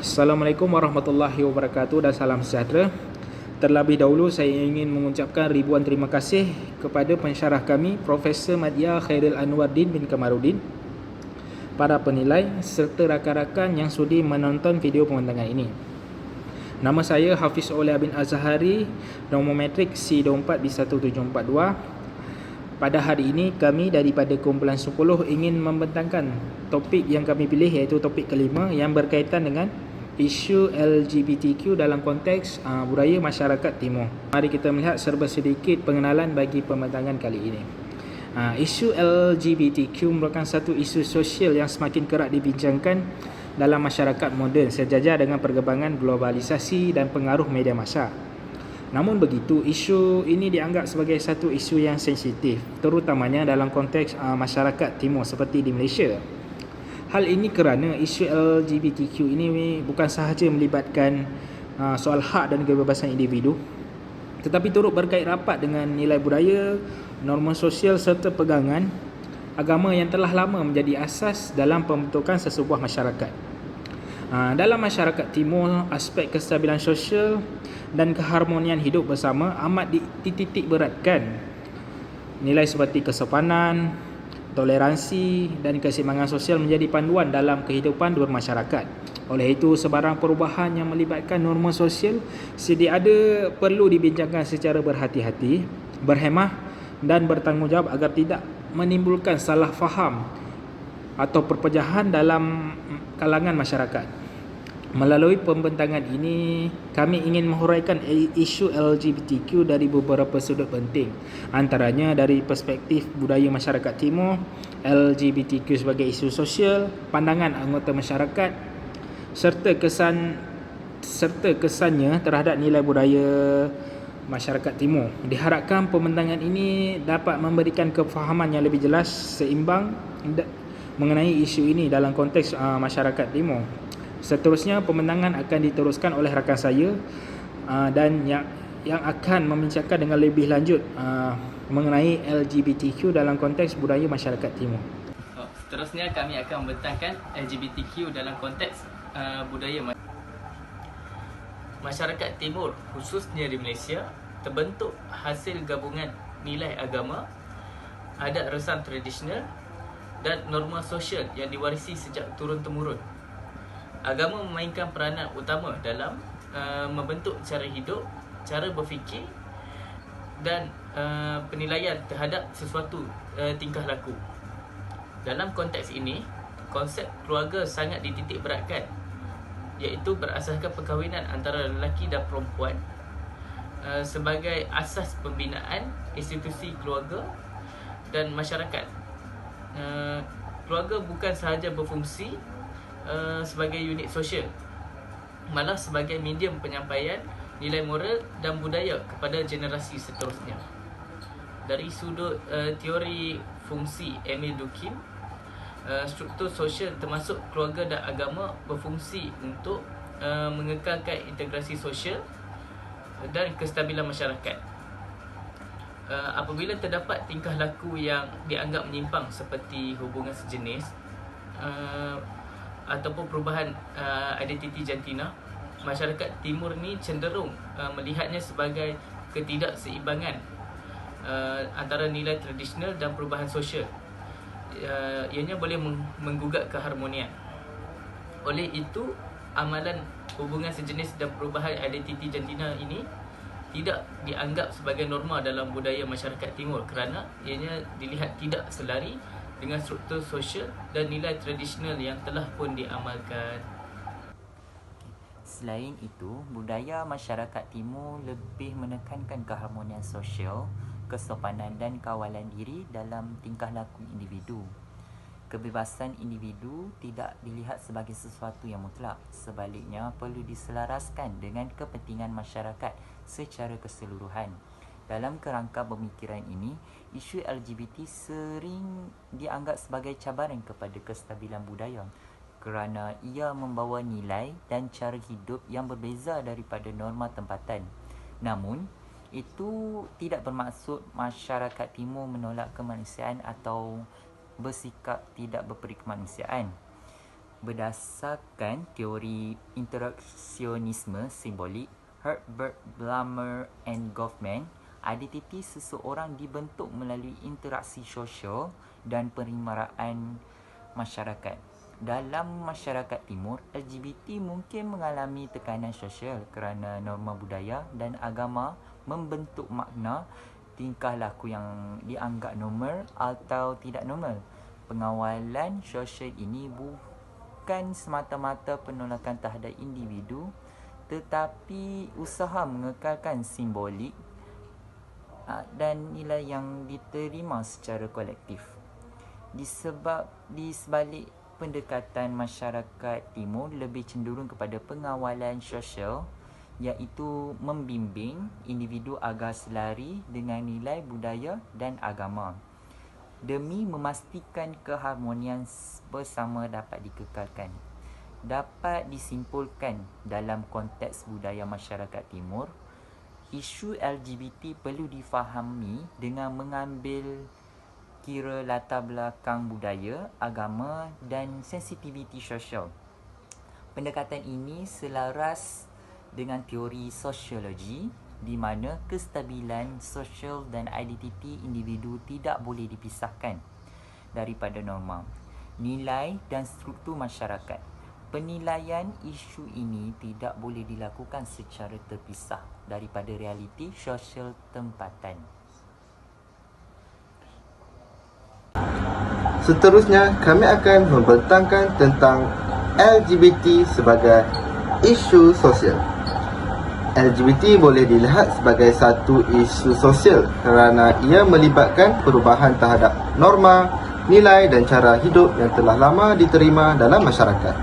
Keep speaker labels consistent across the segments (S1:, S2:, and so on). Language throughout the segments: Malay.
S1: Assalamualaikum warahmatullahi wabarakatuh dan salam sejahtera. Terlebih dahulu saya ingin mengucapkan ribuan terima kasih kepada pensyarah kami Profesor Madya Khairil Anwardin bin Kamaruddin, para penilai serta rakan-rakan yang sudi menonton video pembentangan ini. Nama saya Hafiz Aulia bin Azhari, nombor matrik C24B1742. Pada hari ini kami daripada kumpulan 10 ingin membentangkan topik yang kami pilih, iaitu topik kelima yang berkaitan dengan isu LGBTQ dalam konteks budaya masyarakat timur. Mari kita melihat serba sedikit pengenalan bagi pembentangan kali ini. Isu LGBTQ merupakan satu isu sosial yang semakin kerap dibincangkan dalam masyarakat moden sejajar dengan perkembangan globalisasi dan pengaruh media massa. Namun begitu, isu ini dianggap sebagai satu isu yang sensitif, terutamanya dalam konteks masyarakat timur seperti di Malaysia. Hal ini kerana isu LGBTQ ini bukan sahaja melibatkan soal hak dan kebebasan individu, tetapi turut berkait rapat dengan nilai budaya, norma sosial serta pegangan agama yang telah lama menjadi asas dalam pembentukan sesebuah masyarakat. Dalam masyarakat timur, aspek kestabilan sosial dan keharmonian hidup bersama amat dititik beratkan. Nilai seperti kesopanan, toleransi dan keseimbangan sosial menjadi panduan dalam kehidupan bermasyarakat. Oleh itu, sebarang perubahan yang melibatkan norma sosial sedia ada perlu dibincangkan secara berhati-hati, berhemah dan bertanggungjawab agar tidak menimbulkan salah faham atau perpecahan dalam kalangan masyarakat. Melalui pembentangan ini, kami ingin menghuraikan isu LGBTQ dari beberapa sudut penting. Antaranya dari perspektif budaya masyarakat timur, LGBTQ sebagai isu sosial, pandangan anggota masyarakat, serta kesannya terhadap nilai budaya masyarakat timur. Diharapkan pembentangan ini dapat memberikan kefahaman yang lebih jelas, seimbang mengenai isu ini dalam konteks masyarakat timur. Seterusnya, pembentangan akan diteruskan oleh rakan saya dan yang akan membincangkan dengan lebih lanjut mengenai LGBTQ dalam konteks budaya masyarakat timur.
S2: Seterusnya kami akan membentangkan LGBTQ dalam konteks budaya masyarakat timur, khususnya di Malaysia, terbentuk hasil gabungan nilai agama, adat resam tradisional dan norma sosial yang diwarisi sejak turun-temurun. Agama memainkan peranan utama dalam membentuk cara hidup, cara berfikir dan penilaian terhadap sesuatu tingkah laku. Dalam konteks ini, konsep keluarga sangat dititik beratkan, iaitu berasaskan perkahwinan antara lelaki dan perempuan sebagai asas pembinaan institusi keluarga dan masyarakat. Keluarga bukan sahaja berfungsi sebagai unit sosial, malah sebagai medium penyampaian nilai moral dan budaya kepada generasi seterusnya. Dari sudut teori fungsi Emil Durkheim, struktur sosial termasuk keluarga dan agama berfungsi untuk mengekalkan integrasi sosial dan kestabilan masyarakat. Apabila terdapat tingkah laku yang dianggap menyimpang seperti hubungan sejenis ataupun perubahan identiti jantina, masyarakat timur ni cenderung melihatnya sebagai ketidakseimbangan antara nilai tradisional dan perubahan sosial. Ianya boleh menggugat keharmonian. Oleh itu, amalan hubungan sejenis dan perubahan identiti jantina ini tidak dianggap sebagai norma dalam budaya masyarakat timur kerana ianya dilihat tidak selari dengan struktur sosial dan nilai tradisional yang telah pun diamalkan.
S3: Selain itu, budaya masyarakat timur lebih menekankan keharmonian sosial, kesopanan dan kawalan diri dalam tingkah laku individu. Kebebasan individu tidak dilihat sebagai sesuatu yang mutlak, sebaliknya perlu diselaraskan dengan kepentingan masyarakat secara keseluruhan. Dalam kerangka pemikiran ini, isu LGBT sering dianggap sebagai cabaran kepada kestabilan budaya kerana ia membawa nilai dan cara hidup yang berbeza daripada norma tempatan. Namun, itu tidak bermaksud masyarakat timur menolak kemanusiaan atau bersikap tidak berperi kemanusiaan. Berdasarkan teori interaksionisme simbolik Herbert Blumer and Goffman, identiti seseorang dibentuk melalui interaksi sosial dan penerimaan masyarakat. Dalam masyarakat timur, LGBT mungkin mengalami tekanan sosial kerana norma budaya dan agama membentuk makna tingkah laku yang dianggap normal atau tidak normal. Pengawalan sosial ini bukan semata-mata penolakan terhadap individu, tetapi usaha mengekalkan simbolik dan nilai yang diterima secara kolektif. Di sebalik pendekatan masyarakat timur lebih cenderung kepada pengawalan sosial, iaitu membimbing individu agar selari dengan nilai budaya dan agama demi memastikan keharmonian bersama dapat dikekalkan. Dapat disimpulkan dalam konteks budaya masyarakat timur, isu LGBT perlu difahami dengan mengambil kira latar belakang budaya, agama dan sensitiviti sosial. Pendekatan ini selaras dengan teori sosiologi di mana kestabilan sosial dan identiti individu tidak boleh dipisahkan daripada norma, nilai dan struktur masyarakat. Penilaian isu ini tidak boleh dilakukan secara terpisah daripada realiti sosial tempatan.
S4: Seterusnya, kami akan membentangkan tentang LGBT sebagai isu sosial. LGBT boleh dilihat sebagai satu isu sosial kerana ia melibatkan perubahan terhadap norma, nilai dan cara hidup yang telah lama diterima dalam masyarakat.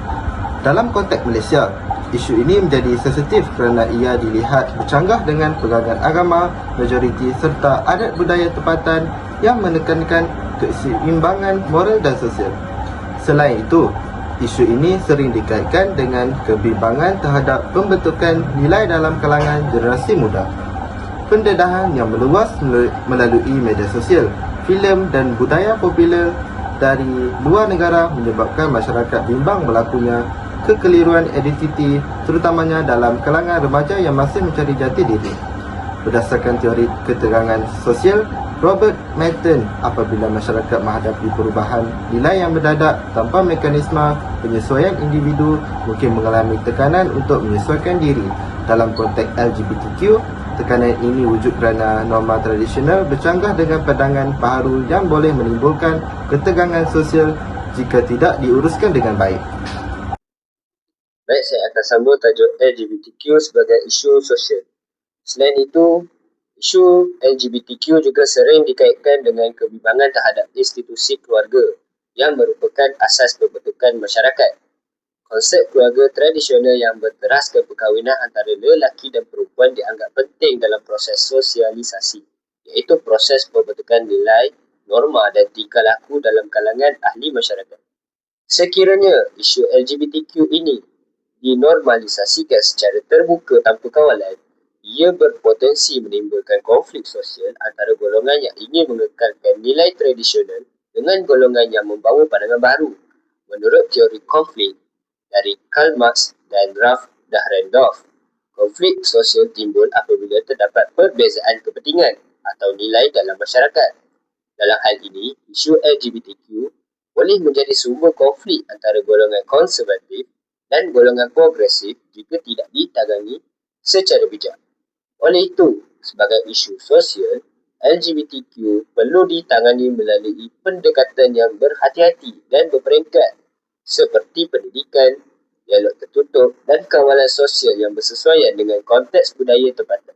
S4: Dalam konteks Malaysia, isu ini menjadi sensitif kerana ia dilihat bercanggah dengan pegangan agama, majoriti serta adat budaya tempatan yang menekankan keseimbangan moral dan sosial. Selain itu, isu ini sering dikaitkan dengan kebimbangan terhadap pembentukan nilai dalam kalangan generasi muda. Pendedahan yang meluas melalui media sosial, filem dan budaya popular dari luar negara menyebabkan masyarakat bimbang berlakunya kekeliruan identiti, terutamanya dalam kalangan remaja yang masih mencari jati diri. Berdasarkan teori ketegangan sosial Robert Merton, apabila masyarakat menghadapi perubahan nilai yang mendadak tanpa mekanisme penyesuaian individu, mungkin mengalami tekanan untuk menyesuaikan diri. Dalam konteks LGBTQ, tekanan ini wujud kerana norma tradisional bercanggah dengan pandangan baharu yang boleh menimbulkan ketegangan sosial jika tidak diuruskan dengan baik.
S5: Baik, saya akan sambung tajuk LGBTQ sebagai isu sosial. Selain itu, isu LGBTQ juga sering dikaitkan dengan kebimbangan terhadap institusi keluarga yang merupakan asas pembentukan masyarakat. Konsep keluarga tradisional yang berteraskan perkahwinan antara lelaki dan perempuan dianggap penting dalam proses sosialisasi, iaitu proses pembentukan nilai, norma dan tingkah laku dalam kalangan ahli masyarakat. Sekiranya isu LGBTQ ini dinormalisasikan secara terbuka tanpa kawalan, ia berpotensi menimbulkan konflik sosial antara golongan yang ingin mengekalkan nilai tradisional dengan golongan yang membawa pandangan baru. Menurut teori konflik dari Karl Marx dan Ralph Dahrendorf, konflik sosial timbul apabila terdapat perbezaan kepentingan atau nilai dalam masyarakat. Dalam hal ini, isu LGBTQ boleh menjadi sumber konflik antara golongan konservatif dan golongan progresif jika tidak ditangani secara bijak. Oleh itu, sebagai isu sosial, LGBTQ perlu ditangani melalui pendekatan yang berhati-hati dan berperingkat seperti pendidikan, dialog tertutup dan kawalan sosial yang bersesuaian dengan konteks budaya tempatan.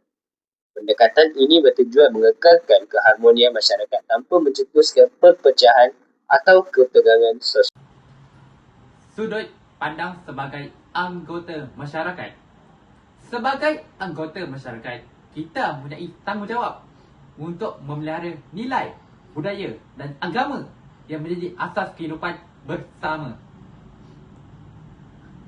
S5: Pendekatan ini bertujuan mengekalkan keharmonian masyarakat tanpa mencetuskan perpecahan atau ketegangan sosial.
S6: Sudut pandang sebagai anggota masyarakat. Sebagai anggota masyarakat, kita mempunyai tanggungjawab untuk memelihara nilai, budaya dan agama yang menjadi asas kehidupan bersama.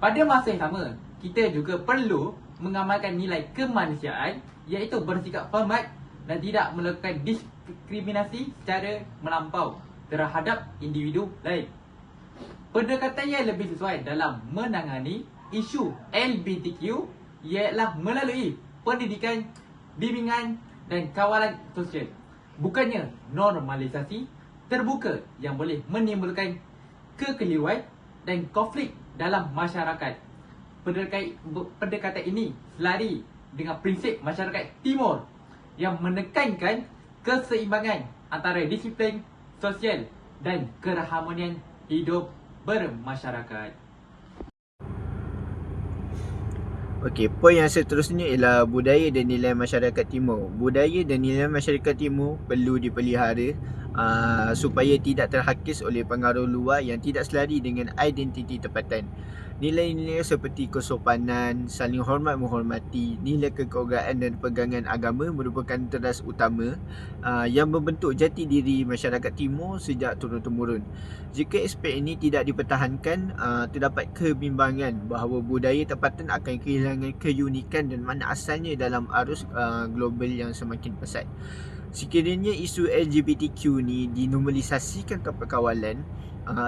S6: Pada masa yang sama, kita juga perlu mengamalkan nilai kemanusiaan, iaitu bersikap hormat dan tidak melakukan diskriminasi secara melampau terhadap individu lain. pendekatan yang lebih sesuai dalam menangani isu LGBTQ ialah melalui pendidikan, bimbingan dan kawalan sosial. Bukannya normalisasi terbuka yang boleh menimbulkan kekeliruan dan konflik dalam masyarakat. Pendekatan ini selari dengan prinsip masyarakat timur yang menekankan keseimbangan antara disiplin sosial dan keharmonian hidup bermasyarakat.
S7: Okey, poin yang seterusnya ialah budaya dan nilai masyarakat timur. Budaya dan nilai masyarakat timur perlu dipelihara supaya tidak terhakis oleh pengaruh luar yang tidak selari dengan identiti tempatan. Nilai-nilai seperti kesopanan, saling hormat menghormati, nilai kekeluargaan dan pegangan agama merupakan teras utama yang membentuk jati diri masyarakat timur sejak turun-temurun. Jika aspek ini tidak dipertahankan, terdapat kebimbangan bahawa budaya tempatan akan kehilangan keunikan dan mana asalnya dalam arus global yang semakin pesat. Sekiranya isu LGBTQ ni dinormalisasikan ke perkawalan,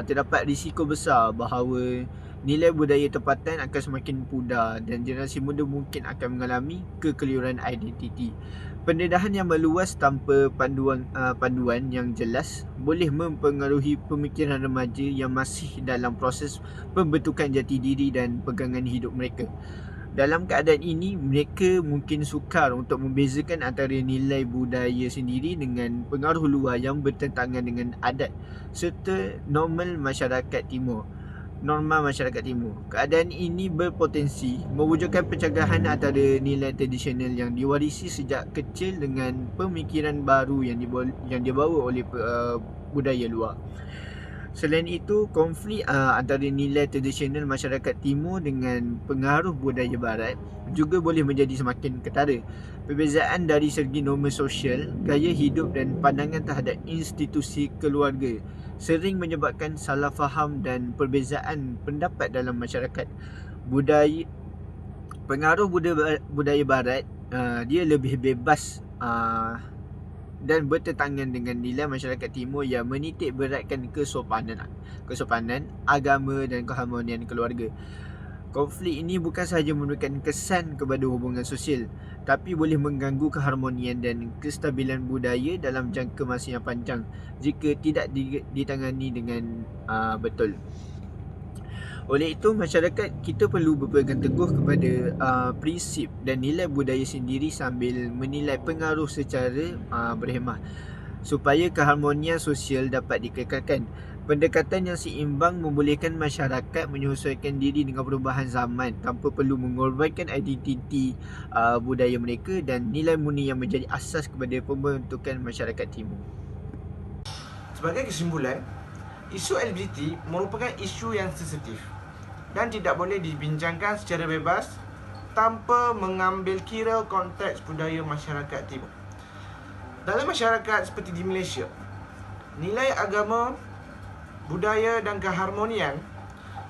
S7: terdapat risiko besar bahawa nilai budaya tempatan akan semakin pudar dan generasi muda mungkin akan mengalami kekeliruan identiti. Pendedahan yang meluas tanpa panduan yang jelas boleh mempengaruhi pemikiran remaja yang masih dalam proses pembentukan jati diri dan pegangan hidup mereka. Dalam keadaan ini, mereka mungkin sukar untuk membezakan antara nilai budaya sendiri dengan pengaruh luar yang bertentangan dengan adat serta norma masyarakat timur. Keadaan ini berpotensi mewujudkan pencegahan antara nilai tradisional yang diwarisi sejak kecil dengan pemikiran baru yang dibawa oleh budaya luar. Selain itu, konflik antara nilai tradisional masyarakat timur dengan pengaruh budaya barat juga boleh menjadi semakin ketara. Perbezaan dari segi norma sosial, gaya hidup dan pandangan terhadap institusi keluarga sering menyebabkan salah faham dan perbezaan pendapat dalam masyarakat. Pengaruh budaya barat dia lebih bebas dan bertentangan dengan nilai masyarakat timur yang menitik beratkan kesopanan, agama dan keharmonian keluarga. Konflik ini bukan sahaja memberikan kesan kepada hubungan sosial, tapi boleh mengganggu keharmonian dan kestabilan budaya dalam jangka masa yang panjang jika tidak ditangani dengan betul. Oleh itu, masyarakat kita perlu berpegang teguh kepada prinsip dan nilai budaya sendiri sambil menilai pengaruh secara berhemah supaya keharmonian sosial dapat dikekalkan. Pendekatan yang seimbang membolehkan masyarakat menyesuaikan diri dengan perubahan zaman tanpa perlu mengorbankan identiti budaya mereka dan nilai murni yang menjadi asas kepada pembentukan masyarakat timur.
S1: Sebagai kesimpulan, isu LGBT merupakan isu yang sensitif dan tidak boleh dibincangkan secara bebas tanpa mengambil kira konteks budaya masyarakat timur. Dalam masyarakat seperti di Malaysia, nilai agama, budaya dan keharmonian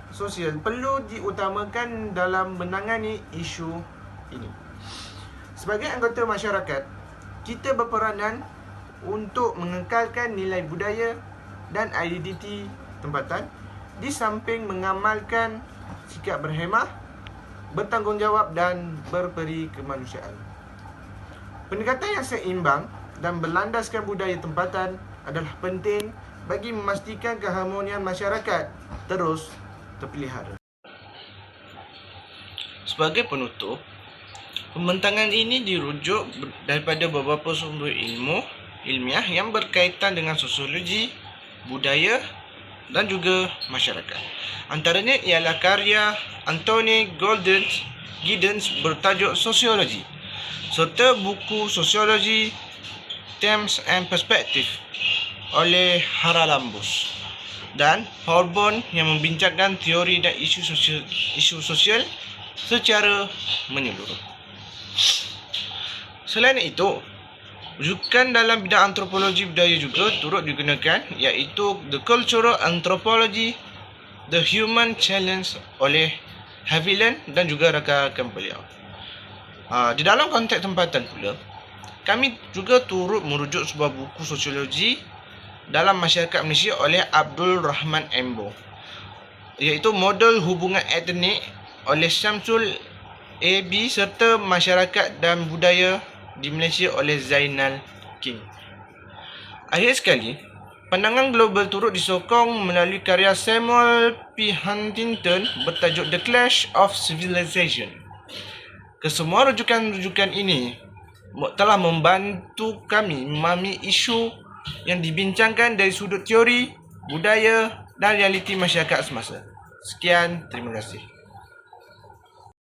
S1: sosial perlu diutamakan dalam menangani isu ini. Sebagai anggota masyarakat, kita berperanan untuk mengekalkan nilai budaya dan identiti tempatan di samping mengamalkan sikap berhemah, bertanggungjawab dan berperi kemanusiaan. Pendekatan yang seimbang dan berlandaskan budaya tempatan adalah penting bagi memastikan keharmonian masyarakat terus terpelihara. Sebagai penutup, pembentangan ini dirujuk daripada beberapa sumber ilmiah yang berkaitan dengan sosiologi, budaya dan juga masyarakat. Antaranya ialah karya Anthony Giddens bertajuk Sosiologi serta buku Sosiologi Themes and Perspective oleh Haralambos dan Horborn yang membincangkan teori dan isu sosial secara menyeluruh. Selain itu, rujukan dalam bidang antropologi budaya juga turut digunakan, iaitu The Cultural Anthropology, The Human Challenge oleh Haviland dan juga rakan-rakan beliau. Di dalam konteks tempatan pula, kami juga turut merujuk sebuah buku sosiologi dalam masyarakat Malaysia oleh Abdul Rahman Embo.
S8: iaitu model hubungan etnik oleh Syamsul AB serta masyarakat dan budaya di Malaysia oleh Zainal King. Akhir sekali, pandangan global turut disokong melalui karya Samuel P. Huntington bertajuk The Clash of Civilization. Kesemua rujukan-rujukan ini telah membantu kami memahami isu yang dibincangkan dari sudut teori, budaya dan realiti masyarakat semasa. Sekian, terima kasih.